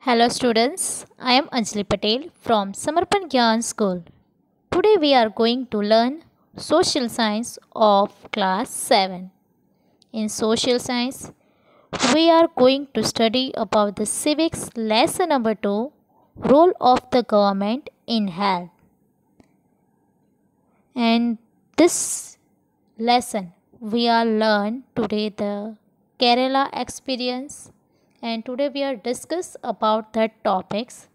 Hello students, I am Anjali Patel from Samarpan Gyan School. Today we are going to learn social science of class 7. In social science, we are going to study about the civics lesson number 2, role of the government in health. And this lesson we are learn today the Kerala experience, and today we are discuss about that topics.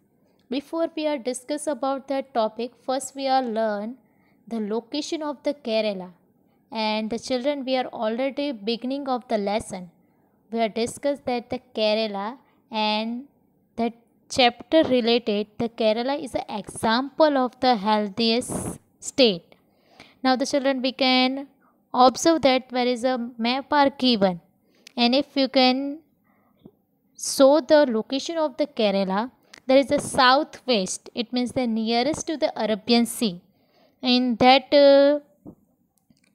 Before we are discuss about that topic, first we are learn the location of the Kerala. And the children, we are already beginning of the lesson. We are discussed that the Kerala and that chapter related the Kerala is an example of the healthiest state. Now the children, we can observe that there is a map are given, and if you can show the location of the Kerala, there is a southwest. It means the nearest to the Arabian Sea. In that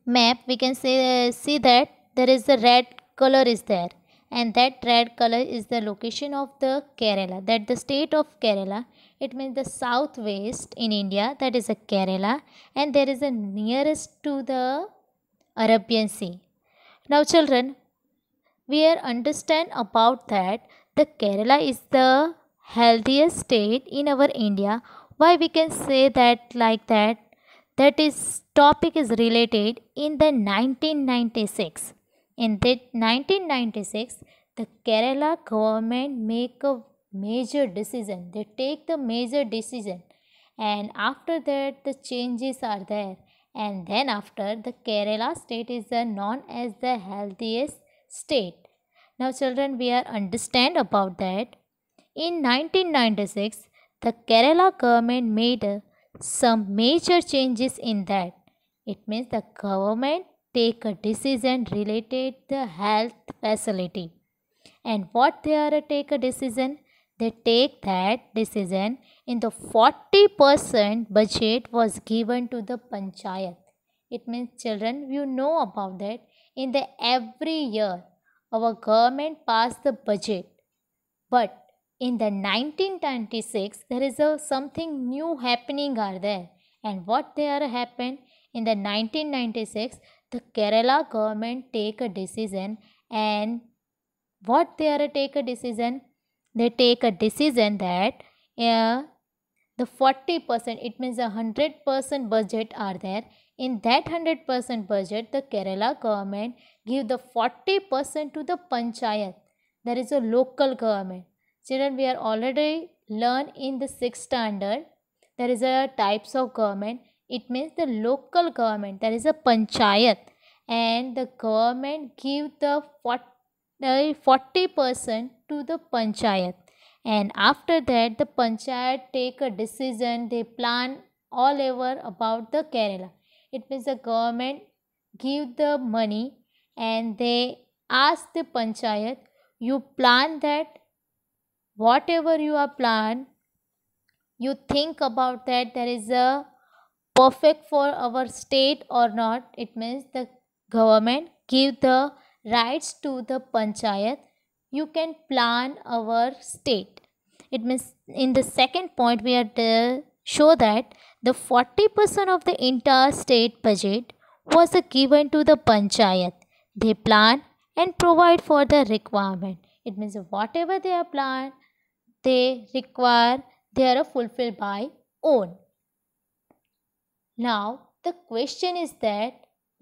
map, we can see that there is a red color is there, and that red color is the location of the Kerala. That the state of Kerala. It means the southwest in India. That is a Kerala, and there is a nearest to the Arabian Sea. Now, children, we are understand about that the Kerala is the healthiest state in our India. Why we can say that like that? That is topic is related in the 1996. In that 1996, the Kerala government make a major decision. They take the major decision, and after that the changes are there. And then after the Kerala state is known as the healthiest state. Now children, we are understand about that. In 1996, the Kerala government made some major changes in that. It means the government take a decision related the health facility. And what they are take a decision? They take that decision in the 40% budget was given to the panchayat. It means children, you know about that. In the every year, our government passed the budget, but in the 1996 there is a something new happening are there. And what they are happened in the 1996, the Kerala government take a decision. And what they are take a decision? They take a decision that uh, the 40%, it means 100% budget are there. In that 100% budget, the Kerala government give the 40% to the panchayat. There is a local government. Children, we are already learn in the 6th standard. There is a types of government. It means the local government. There is a panchayat, and the government give the 40% to the panchayat. And after that the panchayat take a decision. They plan all over about the Kerala. It means the government give the money, and they ask the panchayat, you plan that whatever you are plan, you think about that there is a perfect for our state or not. It means the government give the rights to the panchayat. You can plan our state. It means in the second point we are to show that the 40% of the entire state budget was given to the panchayat. They plan and provide for the requirement. It means whatever they are plan, they require, they are fulfilled by own. Now the question is that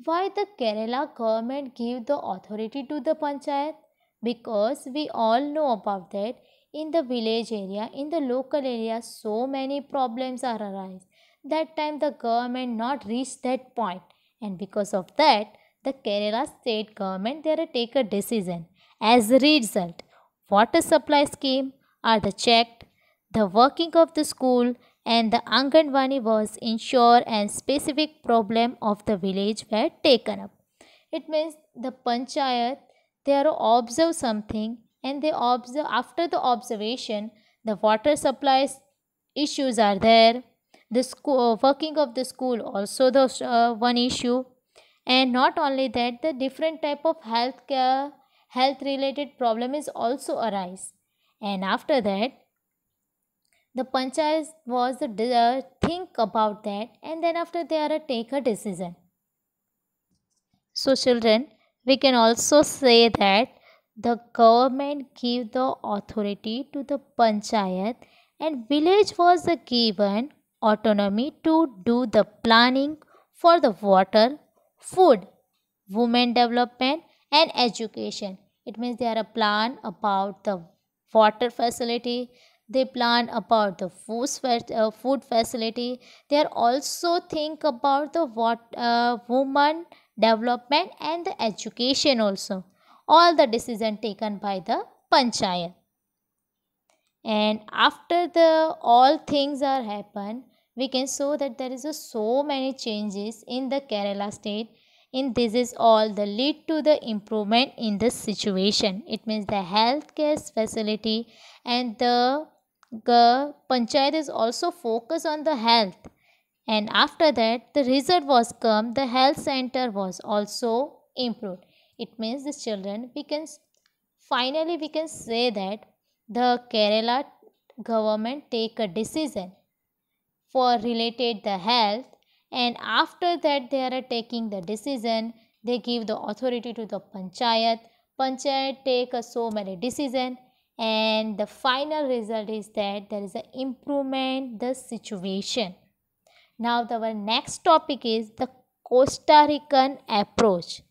why the Kerala government give the authority to the panchayat? Because we all know about that in the village area, in the local area, so many problems are arise. That time the government not reach that point, and because of that, the Kerala state government there take a decision. As a result, water supply scheme are the checked, the working of the school and the Anganwani was ensured, and specific problem of the village were taken up. It means the panchayat they are observe something, and they observe after the observation the water supplies issues are there. The school working of the school also the one issue. And not only that, the different type of health care, health related problem is also arise. And after that The panchayat was the think about that, and then after they are take a decision. So children, we can also say that the government give the authority to the panchayat, and village was given autonomy to do the planning for the water, food, women development and education. It means they are a plan about the water facility, they plan about the food facility, they are also think about the woman development and the education also. All the decision taken by the panchayat. And after the all things are happen, we can show that there is so many changes in the Kerala state. In this is all the lead to the improvement in this situation. It means the healthcare facility and the panchayat is also focused on the health. And after that the result was come, the health center was also improved. It means the children, we can finally we can say that the Kerala government take a decision for related the health, and after that they are taking the decision, they give the authority to the panchayat take so many decision, and the final result is that there is an improvement the situation. Now our next topic is the Costa Rican approach.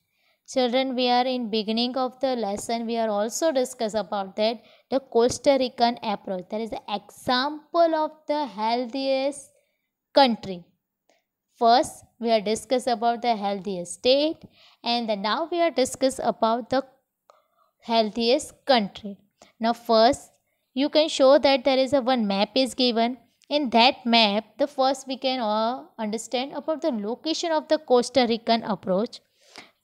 Children, we are in beginning of the lesson, we are also discuss about that the Costa Rican approach. That is the example of the healthiest country. First, we are discuss about the healthiest state, and then now we are discuss about the healthiest country. Now first, you can show that there is a one map is given. In that map, the first we can understand about the location of the Costa Rican approach.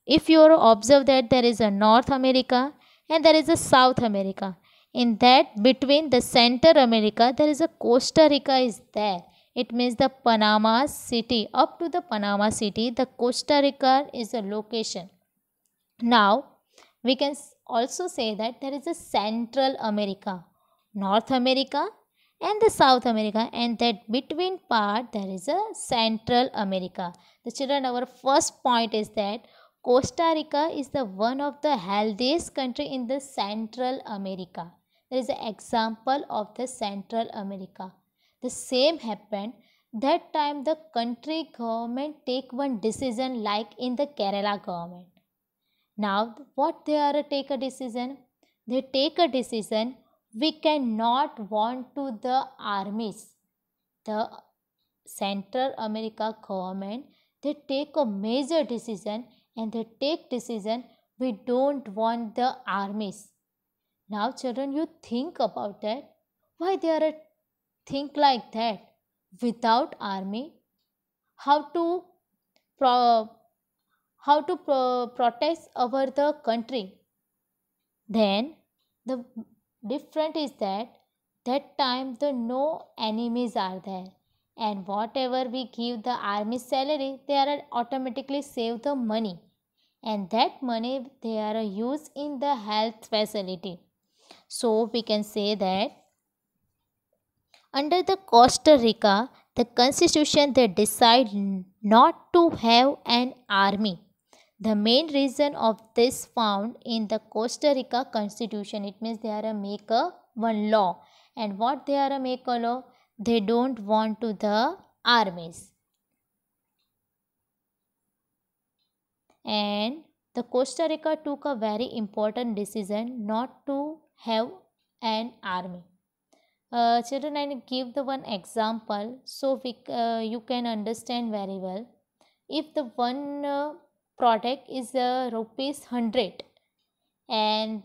If you observe that there is a North America and there is a South America, in that between the Center America there is a Costa Rica is there. It means the Panama city, up to the Panama city the Costa Rica is a location. Now we can also say that there is a Central America, North America and the South America, and that between part there is a Central America. The children, our first point is that Costa Rica is the one of the healthiest country in the Central America. There is an example of the Central America. The same happened that time the country government take one decision like in the Kerala government. Now what they are take a decision? They take a decision, we cannot want to the armies. The Central America government, they take a major decision, and they take decision, we don't want the armies. Now children, you think about that, why they are think like that? Without army, how to pro- protect our the country? Then the different is that time the no enemies are there, and whatever we give the army salary, they are automatically save the money, and that money they are used in the health facility. So we can say that under the Costa Rica, the constitution they decide not to have an army. The main reason of this found in the Costa Rica constitution, it means they are a make a one law, and what they are a make a law, they don't want to the armies. And the Costa Rica took a very important decision not to have an army. Children, I give the one example so you can understand very well. If the one product is rupees 100, and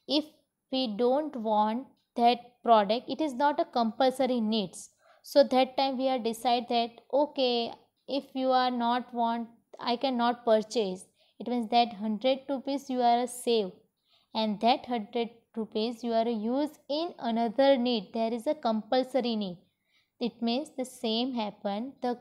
if we don't want that product, it is not a compulsory needs. So that time we are decide that okay, if you are not want, I cannot purchase. It means that 100 rupees you are save, and that 100 rupees you are use in another need. There is a compulsory need. It means the same happen. The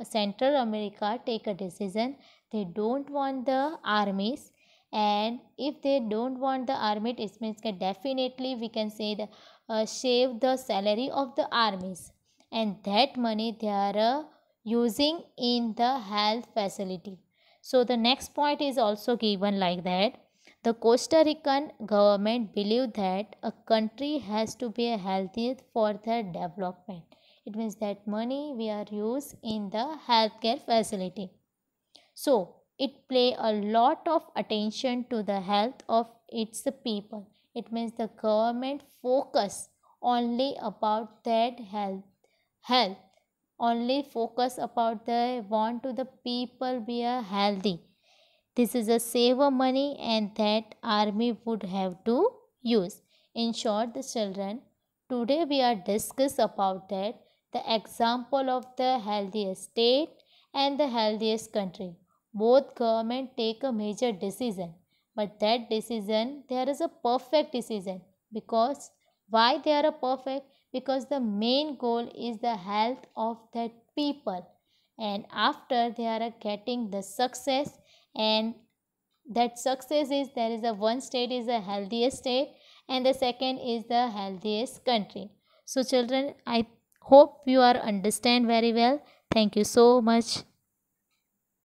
Central America take a decision, they don't want the armies, And if they don't want the army, it means that definitely we can say the shave the salary of the armies, and that money they are using in the health facility. So the next point is also given like that. The Costa Rican government believe that a country has to be healthy for their development. It means that money we are used in the healthcare facility. So it pay a lot of attention to the health of its people. It means the government focus only about that health, only focus about the want to the people be a healthy. This is a saver money and that army would have to use. In short, the children, today we are discuss about that the example of the healthiest state and the healthiest country. Both government take a major decision, but that decision there is a perfect decision. Because why they are a perfect? Because the main goal is the health of that people, and after they are getting the success, and that success is there is a one state is the healthiest state and the second is the healthiest country. So children, I hope you are understand very well. Thank you so much.